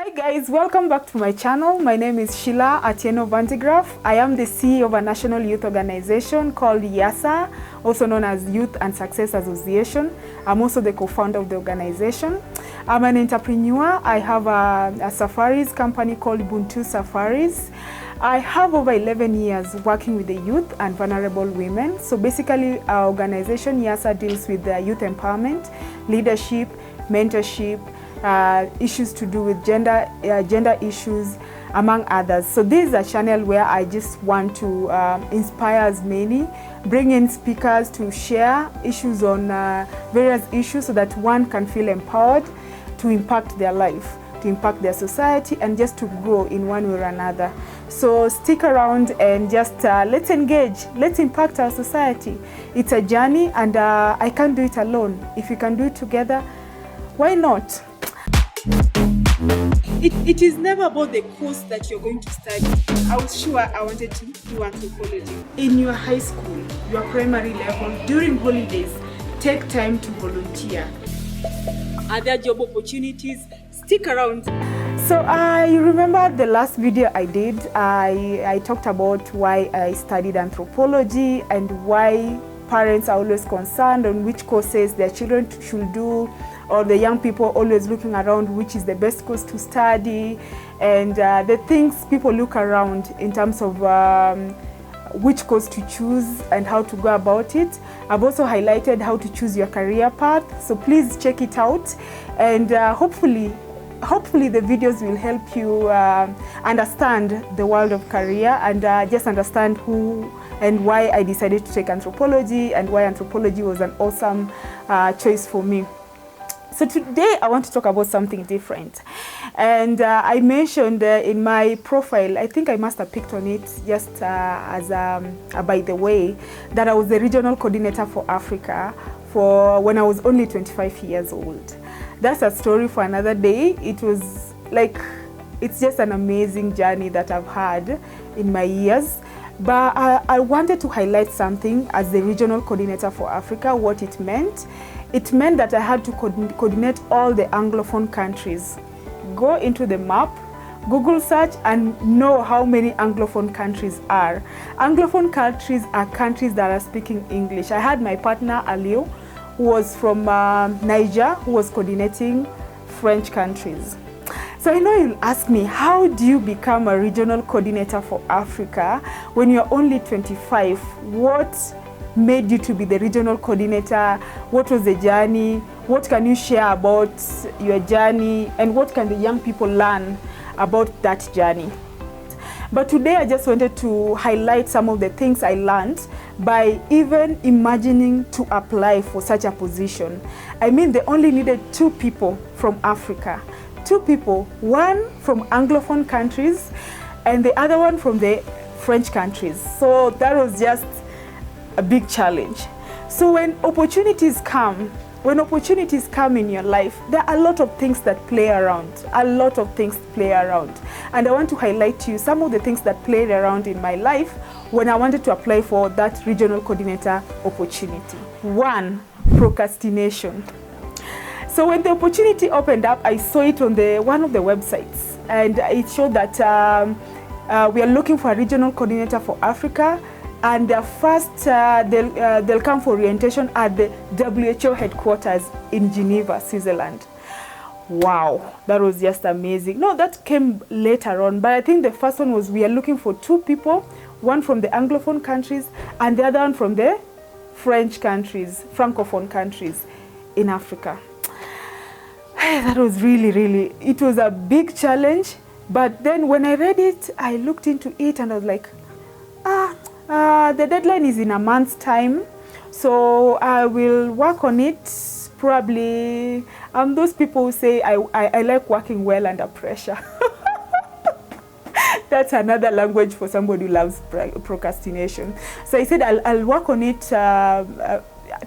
Hi guys, welcome back to my channel. My name is Sheila Atieno Vantigraph. I am the CEO of a national youth organization called YASA, also known as Youth and Success Association. I'm also the co-founder of the organization. I'm an entrepreneur. I have a safaris company called Ubuntu Safaris. I have over 11 years working with the youth and vulnerable women. So basically our organization YASA deals with youth empowerment, leadership, mentorship, issues to do with gender issues, among others. So this is a channel where I just want to inspire as many, bring in speakers to share issues on various issues so that one can feel empowered to impact their life, to impact their society, and just to grow in one way or another. So stick around and just let's engage, let's impact our society. It's a journey, and I can't do it alone. If you can do it together, why not? It is never about the course that you're going to study. I was sure I wanted to do anthropology. In your high school, your primary level, during holidays, take time to volunteer. Are there job opportunities? Stick around. So I remember the last video I did, I talked about why I studied anthropology and why parents are always concerned on which courses their children should do, or the young people always looking around which is the best course to study, and the things people look around in terms of which course to choose and how to go about it. I've also highlighted how to choose your career path, so please check it out, and hopefully the videos will help you understand the world of career and just understand who and why I decided to take anthropology and why anthropology was an awesome choice for me. So today I want to talk about something different, and I mentioned in my profile, I think I must have picked on it just as by the way, that I was the regional coordinator for Africa for when I was only 25 years old. That's a story for another day. It was like, it's just an amazing journey that I've had in my years. But I wanted to highlight something as the regional coordinator for Africa, what it meant. It meant that I had to coordinate all the Anglophone countries. Go into the map, Google search, and know how many Anglophone countries are. Anglophone countries are countries that are speaking English. I had my partner, Aliou, who was from Niger, who was coordinating French countries. So I know you'll ask me, how do you become a regional coordinator for Africa when you're only 25? What made you to be the regional coordinator? What was the journey? What can you share about your journey? And what can the young people learn about that journey? But today I just wanted to highlight some of the things I learned by even imagining to apply for such a position. I mean, they only needed 2 people from Africa. 2 people, one from Anglophone countries and the other one from the French countries. So that was just a big challenge. So when opportunities come in your life, there are a lot of things that play around, And I want to highlight to you some of the things that played around in my life when I wanted to apply for that regional coordinator opportunity. 1, procrastination. So when the opportunity opened up, I saw it on one of the websites, and it showed that we are looking for a regional coordinator for Africa, and first they'll come for orientation at the WHO headquarters in Geneva, Switzerland. Wow, that was just amazing. No, that came later on, but I think the first one was we are looking for 2 people, one from the Anglophone countries and the other one from the French countries, Francophone countries in Africa. That was really, it was a big challenge. But then when I read it, I looked into it and I was like, the deadline is in a month's time, so I will work on it. Probably those people who say I like working well under pressure. That's another language for somebody who loves procrastination. So I said I'll work on it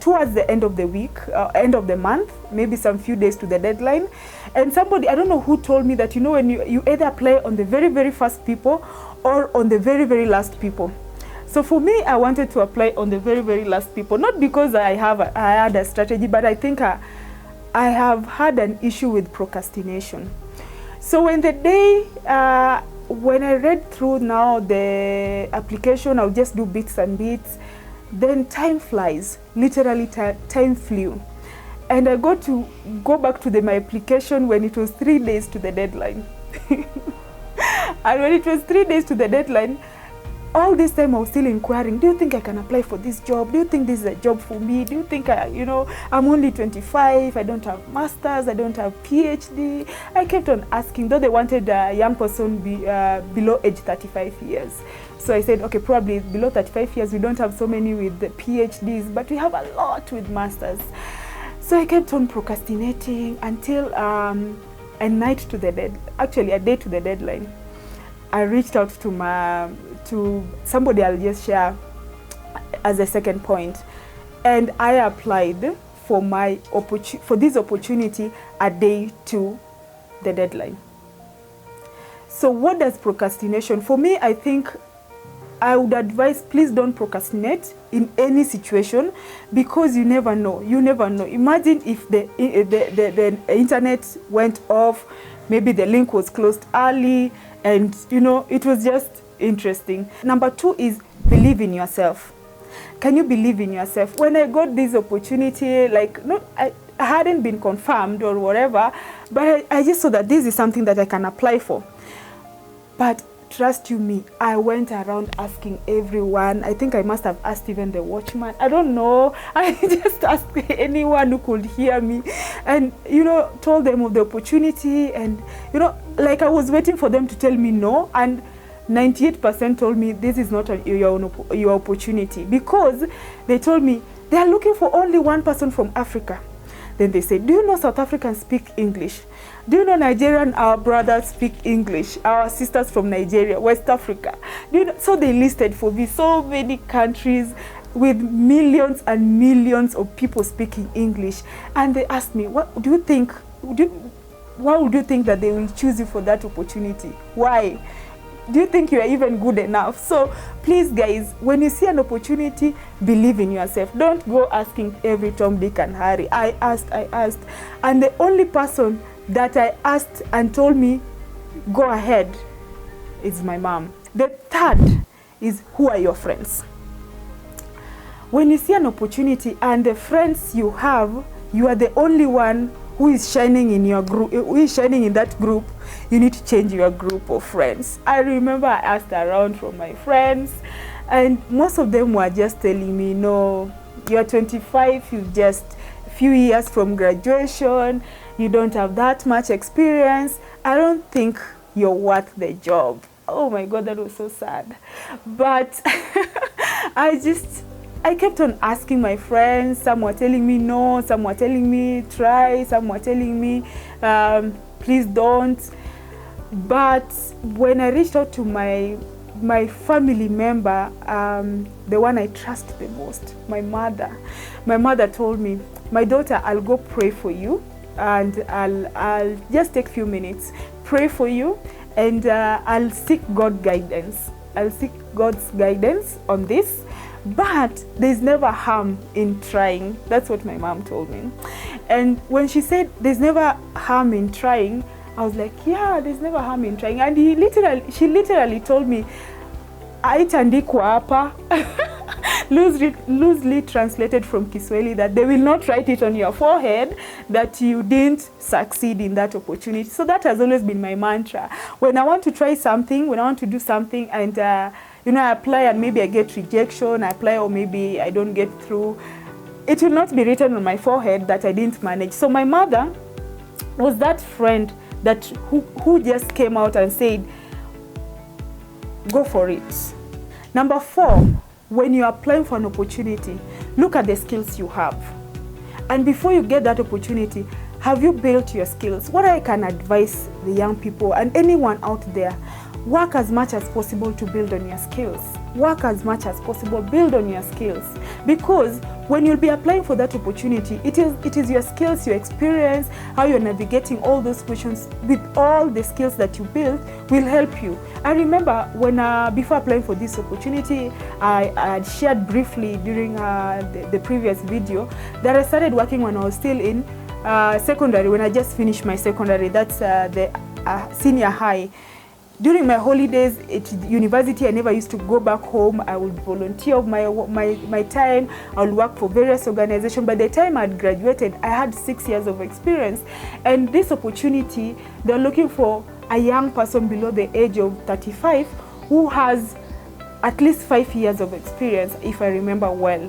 towards the end of the week, end of the month, maybe some few days to the deadline. And somebody, I don't know who told me that, you know, when you either apply on the very first people or on the very last people. So for me, I wanted to apply on the very last people, not because I had a strategy, but I think I have had an issue with procrastination. So when the day, when I read through now the application, I'll just do bits and bits. Then time flies, literally time flew. And I got to go back to my application when it was 3 days to the deadline. And when it was 3 days to the deadline, all this time I was still inquiring, do you think I can apply for this job? Do you think this is a job for me? Do you think I'm only 25, I don't have masters, I don't have PhD. I kept on asking, though they wanted a young person below age 35 years. So I said, okay, probably below 35 years, we don't have so many with the PhDs, but we have a lot with masters. So I kept on procrastinating until a day to the deadline. I reached out to somebody I'll just share as a second point, and I applied for this opportunity a day to the deadline. So what does procrastination? For me, I think I would advise, please don't procrastinate in any situation, because you never know. You never know. Imagine if the internet went off, maybe the link was closed early, and it was just interesting. Number 2 is believe in yourself. Can you believe in yourself? When I got this opportunity, I hadn't been confirmed or whatever, but I just saw that this is something that I can apply for. But trust you me, I went around asking everyone. I think I must have asked even the watchman. I don't know. I just asked anyone who could hear me, and told them of the opportunity, and I was waiting for them to tell me no, and 98% told me this is not your opportunity, because they told me they are looking for only one person from Africa. Then they said, do you know South Africans speak English? Do you know Nigerian, our brothers speak English? Our sisters from Nigeria, West Africa. So they listed for me so many countries with millions and millions of people speaking English. And they asked me, why would you think that they will choose you for that opportunity? Why? Do you think you are even good enough? So please guys, when you see an opportunity, believe in yourself. Don't go asking every Tom, Dick and Harry. I asked. And the only person that I asked and told me, go ahead, is my mom. The third is, who are your friends? When you see an opportunity and the friends you have, you are the only one who is shining in your group, who is shining in that group, you need to change your group of friends. I remember I asked around from my friends, and most of them were just telling me, no, you're 25, you're just a few years from graduation, you don't have that much experience, I don't think you're worth the job. Oh my God, that was so sad. But I kept on asking my friends. Some were telling me no, some were telling me try, some were telling me please don't. But when I reached out to my family member, the one I trust the most, my mother told me, my daughter, I'll go pray for you, and I'll just take a few minutes, pray for you, and I'll seek God's guidance. I'll seek God's guidance on this. But there's never harm in trying. That's what my mom told me. And when she said there's never harm in trying, I was like, yeah, there's never harm in trying. And she literally told me, haitaandikwa hapa, loosely translated from Kiswahili, that they will not write it on your forehead that you didn't succeed in that opportunity. So that has always been my mantra. When I want to try something, when I want to do something, and I apply and maybe I get rejection, I apply or maybe I don't get through, it will not be written on my forehead that I didn't manage. So my mother was that friend that who just came out and said, go for it. Number 4, when you're applying for an opportunity, look at the skills you have. And before you get that opportunity, have you built your skills? What I can advise the young people and anyone out there, work as much as possible to build on your skills. Work as much as possible, build on your skills. Because when you'll be applying for that opportunity, it is your skills, your experience, how you're navigating all those questions with all the skills that you build will help you. I remember when before applying for this opportunity, I had shared briefly during the previous video that I started working when I was still in secondary, when I just finished my secondary. That's the senior high. During my holidays at university, I never used to go back home. I would volunteer my time. I would work for various organizations. By the time I had graduated, I had 6 years of experience. And this opportunity, they're looking for a young person below the age of 35 who has at least 5 years of experience, if I remember well.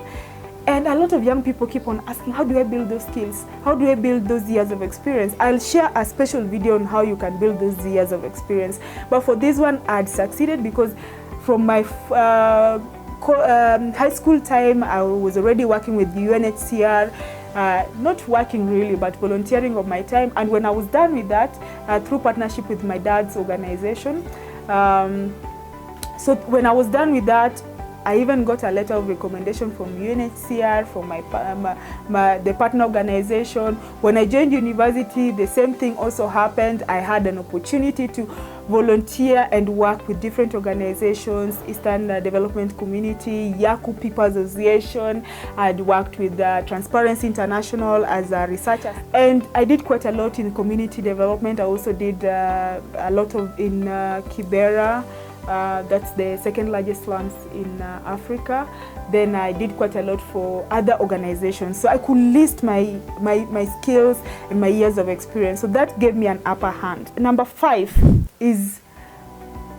And a lot of young people keep on asking, how do I build those skills? How do I build those years of experience? I'll share a special video on how you can build those years of experience. But for this one, I'd succeeded because from my high school time, I was already working with the UNHCR, not working really, but volunteering of my time. And when I was done with that, through partnership with my dad's organization, so when I was done with that, I even got a letter of recommendation from UNHCR, from the partner organization. When I joined university, the same thing also happened. I had an opportunity to volunteer and work with different organizations, Eastern Development Community, Yaku People Association. I'd worked with Transparency International as a researcher. And I did quite a lot in community development. I also did a lot in Kibera. That's the second largest slums in Africa. Then I did quite a lot for other organizations. So I could list my skills and my years of experience. So that gave me an upper hand. Number 5 is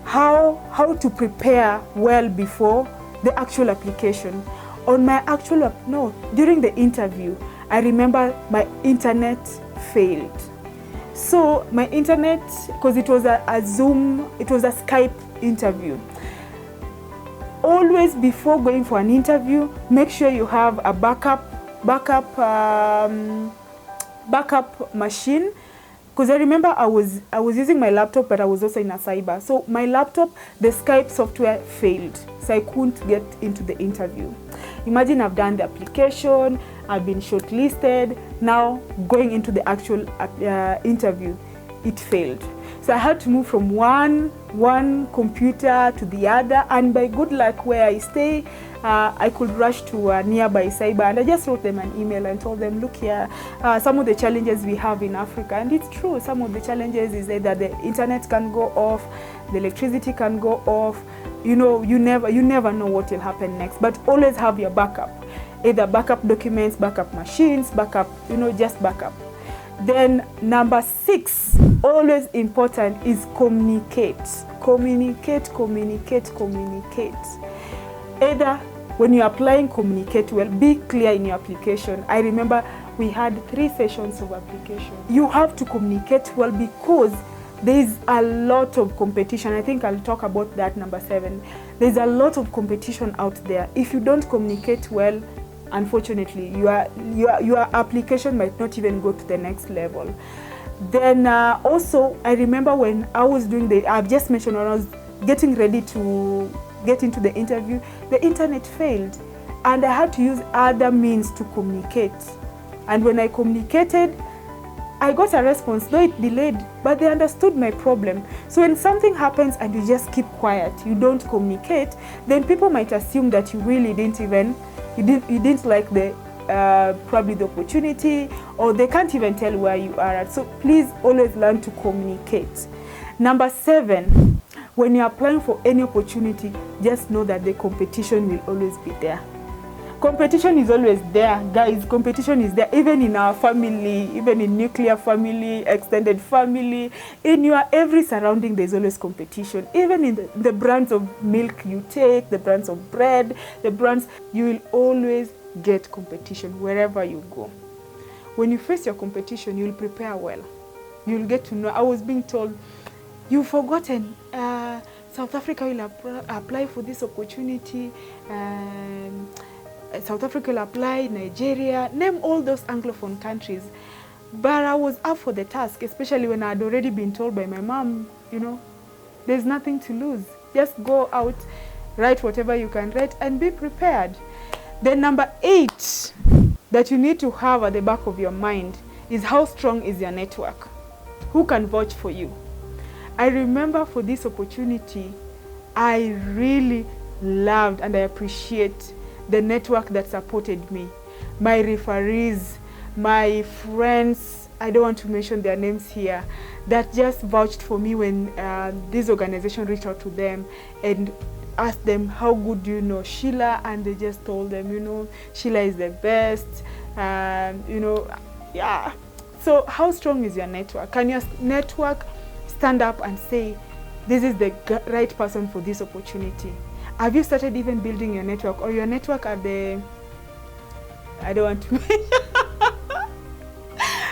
how to prepare well before the actual application. During the interview, I remember my internet failed. So my internet, because it was a Zoom, it was a Skype interview. Always before going for an interview, make sure you have a backup machine. Because I remember I was using my laptop, but I was also in a cyber. So my laptop, the Skype software failed, so I couldn't get into the interview. Imagine I've done the application, I've been shortlisted. Now going into the actual interview, it failed. So I had to move from one computer to the other, and by good luck where I stay, I could rush to a nearby cyber, and I just wrote them an email and told them, look here, some of the challenges we have in Africa, and it's true, some of the challenges is either the internet can go off, the electricity can go off, you know, you never know what will happen next, but always have your backup, either backup documents, backup machines, backup, just backup. Then number 6, always important, is communicate. Communicate. Either when you're applying, communicate well, be clear in your application. I remember we had 3 sessions of application. You have to communicate well because there's a lot of competition. I think I'll talk about that, number 7. There's a lot of competition out there. If you don't communicate well, unfortunately, your application might not even go to the next level. Then also, I remember when I was doing I've just mentioned when I was getting ready to get into the interview, the internet failed, and I had to use other means to communicate. And when I communicated, I got a response, though it delayed, but they understood my problem. So when something happens and you just keep quiet, you don't communicate, then people might assume that you really you didn't like probably the opportunity, or they can't even tell where you are at. So please always learn to communicate. Number 7, when you're applying for any opportunity, just know that the competition will always be there. Competition is always there, guys. Competition is there, even in our family, even in nuclear family, extended family, in your every surrounding, there's always competition. Even in the brands of milk you take, the brands of bread, you will always get competition wherever you go. When you face your competition, you'll prepare well. You'll get to know. I was being told, you've forgotten, South Africa will apply for this opportunity, South Africa will apply, Nigeria, name all those Anglophone countries. But I was up for the task, especially when I had already been told by my mom, there's nothing to lose. Just go out, write whatever you can write, and be prepared. Then number 8 that you need to have at the back of your mind is how strong is your network? Who can vouch for you? I remember for this opportunity, I really loved and I appreciate the network that supported me. My referees, my friends, I don't want to mention their names here, that just vouched for me when this organization reached out to them and asked them, how good do you know Sheila? And they just told them, you know, Sheila is the best, you know, yeah. So how strong is your network? Can your network stand up and say, this is the right person for this opportunity? Have you started even building your network, or your network are the, I don't want to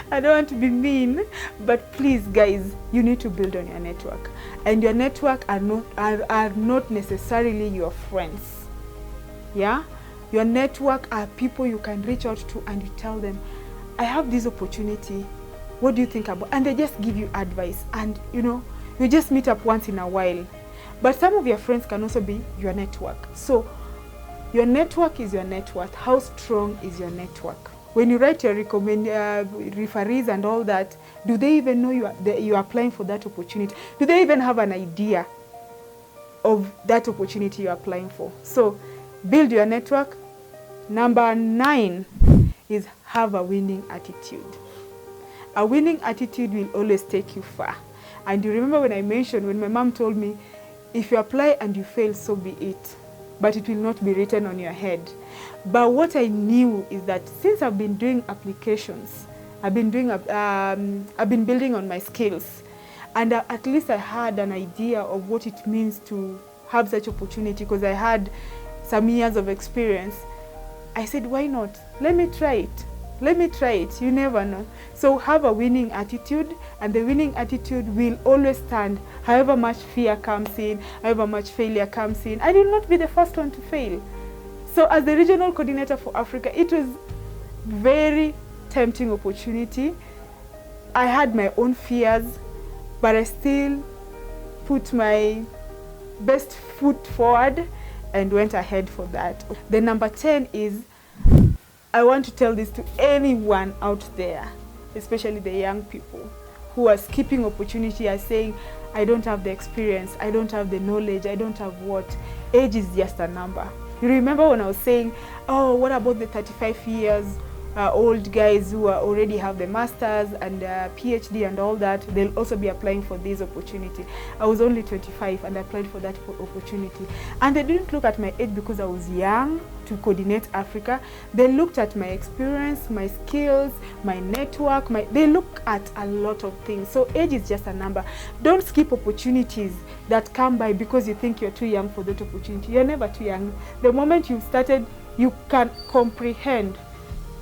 I don't want to be mean, but please guys, you need to build on your network. And your network are not necessarily your friends. Yeah? Your network are people you can reach out to and you tell them, I have this opportunity. What do you think about? And they just give you advice, and you know, you just meet up once in a while. But some of your friends can also be your network. So your network is your net worth. How strong is your network? When you write your referees and all that, do they even know you are applying for that opportunity? Do they even have an idea of that opportunity you're applying for? So build your network. Number 9 is have a winning attitude. A winning attitude will always take you far. And you remember when I mentioned, when my mom told me, if you apply and you fail, so be it. But it will not be written on your head. But what I knew is that since I've been doing applications, I've been building on my skills, and at least I had an idea of what it means to have such opportunity, because I had some years of experience. I said, why not? Let me try it. Let me try it. You never know. So have a winning attitude, and the winning attitude will always stand. However much fear comes in, however much failure comes in, I will not be the first one to fail. So as the regional coordinator for Africa, it was very tempting opportunity. I had my own fears, but I still put my best foot forward and went ahead for that. The number 10 is, I want to tell this to anyone out there, especially the young people who are skipping opportunity and saying, I don't have the experience, I don't have the knowledge, I don't have what. Age is just a number. You remember when I was saying, oh, what about the 35 years old guys who already have the masters and PhD and all that? They'll also be applying for this opportunity. I was only 25 and I applied for that opportunity. And they didn't look at my age because I was young to coordinate Africa. They looked at my experience, my skills, my network. They look at a lot of things. So age is just a number. Don't skip opportunities that come by because you think you're too young for that opportunity. You're never too young. The moment you've started, you can comprehend.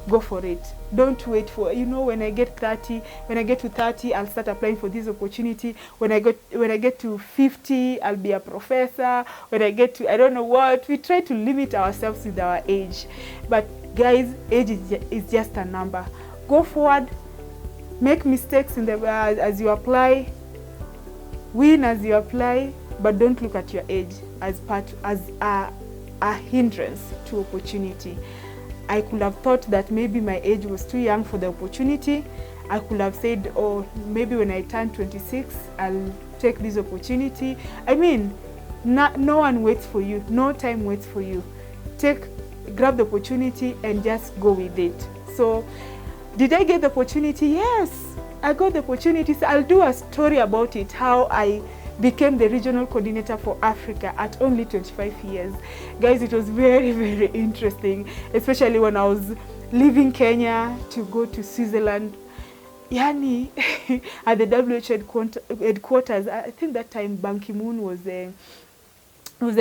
Go for it. Don't wait for, you know, when I get to 30, I'll start applying for this opportunity. When I get to 50, I'll be a professor. When I get to, I don't know what, we try to limit ourselves with our age. But guys, age is just a number. Go forward, make mistakes in the as you apply, win as you apply, but don't look at your age as a hindrance to opportunity. I could have thought that maybe my age was too young for the opportunity. I could have said, oh, maybe when I turn 26, I'll take this opportunity. I mean, no one waits for you. No time waits for you. Grab the opportunity and just go with it. So, did I get the opportunity? Yes, I got the opportunity. So I'll do a story about it, how I became the regional coordinator for Africa at only 25 years. Guys, it was very, very interesting, especially when I was leaving Kenya to go to Switzerland. Yani, at the WHO headquarters, I think that time Ban Ki-moon was the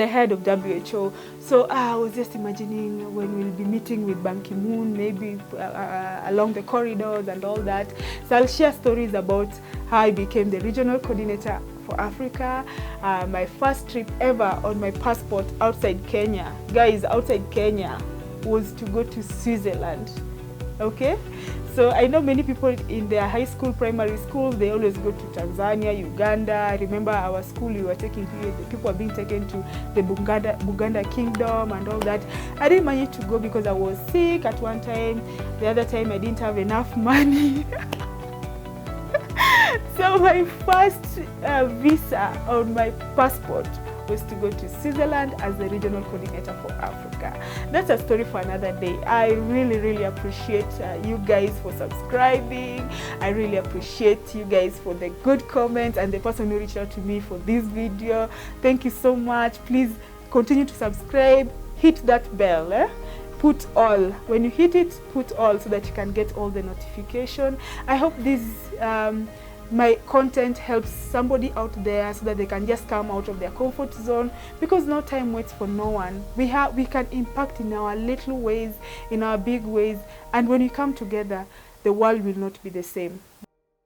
head of WHO. So I was just imagining when we'll be meeting with Ban Ki-moon, maybe along the corridors and all that. So I'll share stories about how I became the regional coordinator for Africa. My first trip ever on my passport outside Kenya, guys, outside Kenya, was to go to Switzerland. Okay? So I know many people in their high school, primary school, they always go to Tanzania, Uganda. I remember our school, we were taking here, the people were being taken to the Buganda Kingdom and all that. I didn't manage to go because I was sick at one time. The other time I didn't have enough money. So my first visa on my passport was to go to Switzerland as the regional coordinator for Africa. That's a story for another day. I really appreciate you guys for subscribing. I really appreciate you guys for the good comments and the person who reached out to me for this video. Thank you so much. Please continue to subscribe. Hit that bell. Put all. When you hit it, put all so that you can get all the notification. I hope this my content helps somebody out there so that they can just come out of their comfort zone, because no time waits for no one. We can impact in our little ways, in our big ways, and when we come together, the world will not be the same.